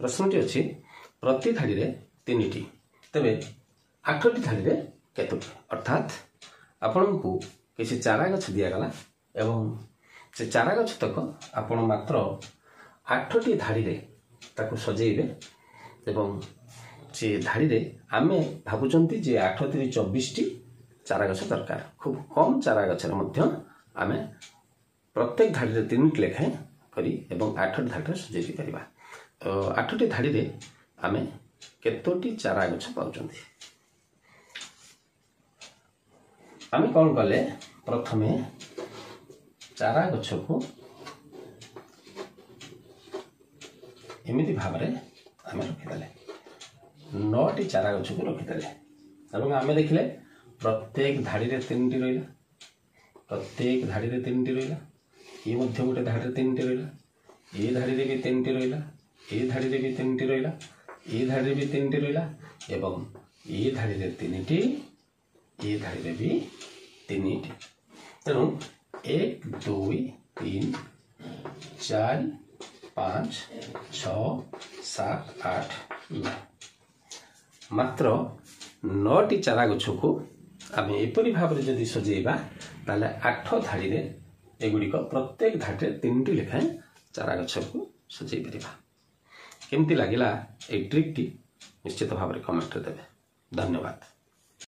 प्रश्नटी अच्छी प्रति धाड़ी रे 3टी तेबे 8टी धाड़ी रे केतोटी अर्थात आपण को किसी चारा गछ दिया गला एवं से चारा गछ तक आपण मात्र 8टी धाड़ी रे ताको सजेइबे एवं से धाड़ी रे आमे भाबुचंती जे 8 3 24टी चारा गछ दरकार खूब कम चारा गछ रे मध्य आमे प्रत्येक धाड़ी रे 3टी लेखाएं करी एवं 8टी धाड़ी रे सजेइ परिबा 8टी धाड़ी रे आमे केतोटी चारा गछ पाउचंती आमे कोन कले प्रथमे चारा गछ को एमिति भाव रे आमे रखि देले 9टी चारा गछ को रखि देले एवं आमे देखले प्रत्येक धाड़ी रे 3टी रहिला प्रत्येक धाड़ी रे 3टी रहिला ये मध्य गोटे धाड़ी रे 3टी रहिला ये धाड़ी रे भी 3टी रहिला ये धाड़ी रे भी 3टी रहिला ये धाड़ी रे भी 3टी रहिला एवं ये धाड़ी रे 3टी ये धाड़ी रे भी 3टी तेणु 1 2 3 4 5 6 7 8 9 मात्र 9टी चारा गछ को आम एपरी भाव में जदि सजेबा ताले 8 धाड़ी रे एगुड़िक प्रत्येक धाड़ी रे 3टी लेखाएं चारा गछ को सजै परिबा केमती लागिला ए ट्रिक टी निश्चित भाव में कमेंट देवे धन्यवाद।